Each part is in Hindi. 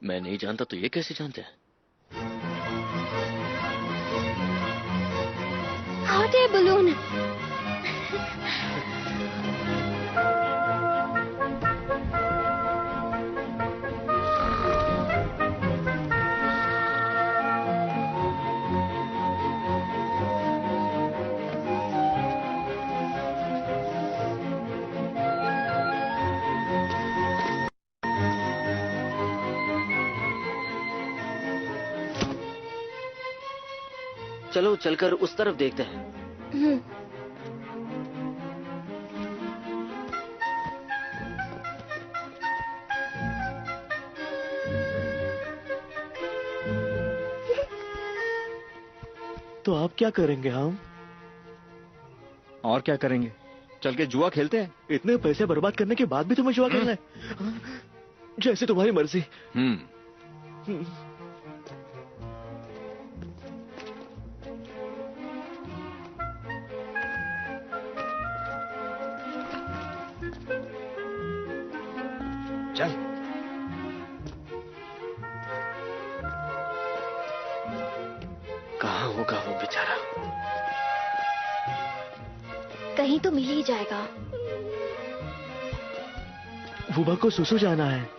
मैं नहीं जानता तो ये कैसे जानते हैं? Hot air balloon. चलो चलकर उस तरफ देखते हैं। तो आप क्या करेंगे हम? और क्या करेंगे? चल के जुआ खेलते हैं। इतने पैसे बर्बाद करने के बाद भी तुम्हें जुआ खेलना है? जैसे तुम्हारी मर्जी। चल। कहाँ होगा वो बेचारा? कहीं तो मिल ही जाएगा। वुबा को सुसु जाना है।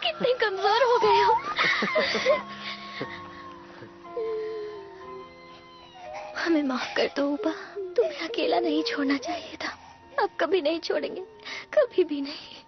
कितने कमजोर हो गए हो। हमें माफ कर दो उपा, तुम्हें अकेला नहीं छोड़ना चाहिए था। अब कभी नहीं छोड़ेंगे, कभी भी नहीं।